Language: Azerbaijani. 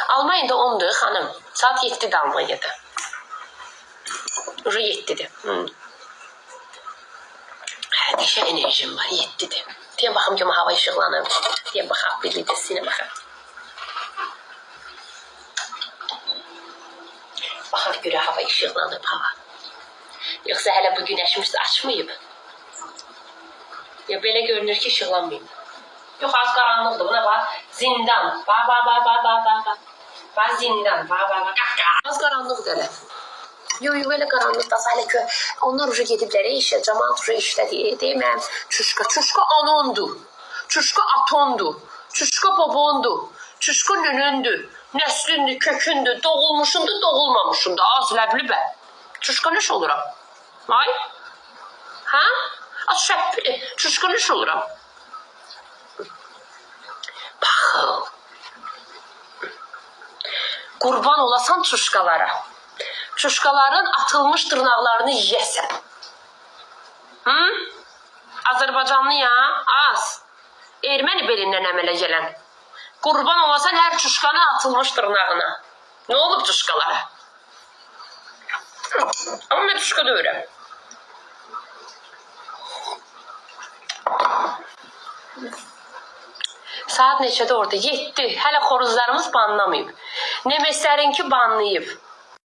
Almanya'da 10'dur hanım. Saat 7'de Almanya'da. Уже 7'dir. Dişə enerjim var 7'dir. Deyəm baxım ki, hava işıqlanıb. Deyəm baxaq, birlikdə sinə baxaq. Baxaq görə hava işıqlanıb hava. Yoxsa hələ bu günəşimiz açmayıb. Ya belə görünür ki, işıqlanmayıb. Yox, az qaranlıqdır. Buna bax, zindan. Bax, zindan. Bax. Az qaranlıqdır hələ. Yox, elə qaranlıqda. Hələ ki, onlar uca gediblər işə. Cəmaat uca işlədir. Deyəm, çuşka anondur. Çuşka atondur. Çuşka babondur. Çuşka nünündür. Nəslindür, kökündür. Doğulmuşundur, doğulmamışındır. Az ləblibə. Çuşka nəş oluram? Ay? Ha? Az şəppidir. Çuşka nəş oluram? Baxıl. Qurban olasan çuşkalara. Çuşkaların atılmış dırnaqlarını yiyəsən. Azərbaycanlı ya, az. Erməni belindən əmələ gələn. Qurban olasan hər çuşkanın atılmış dırnağına. Nə olub çuşkalara? Amma mən çuşka döyürəm. Saat neçədə orada? 7. Hələ xoruzlarımız banlamayıb. Nemeslərinki banlayıb.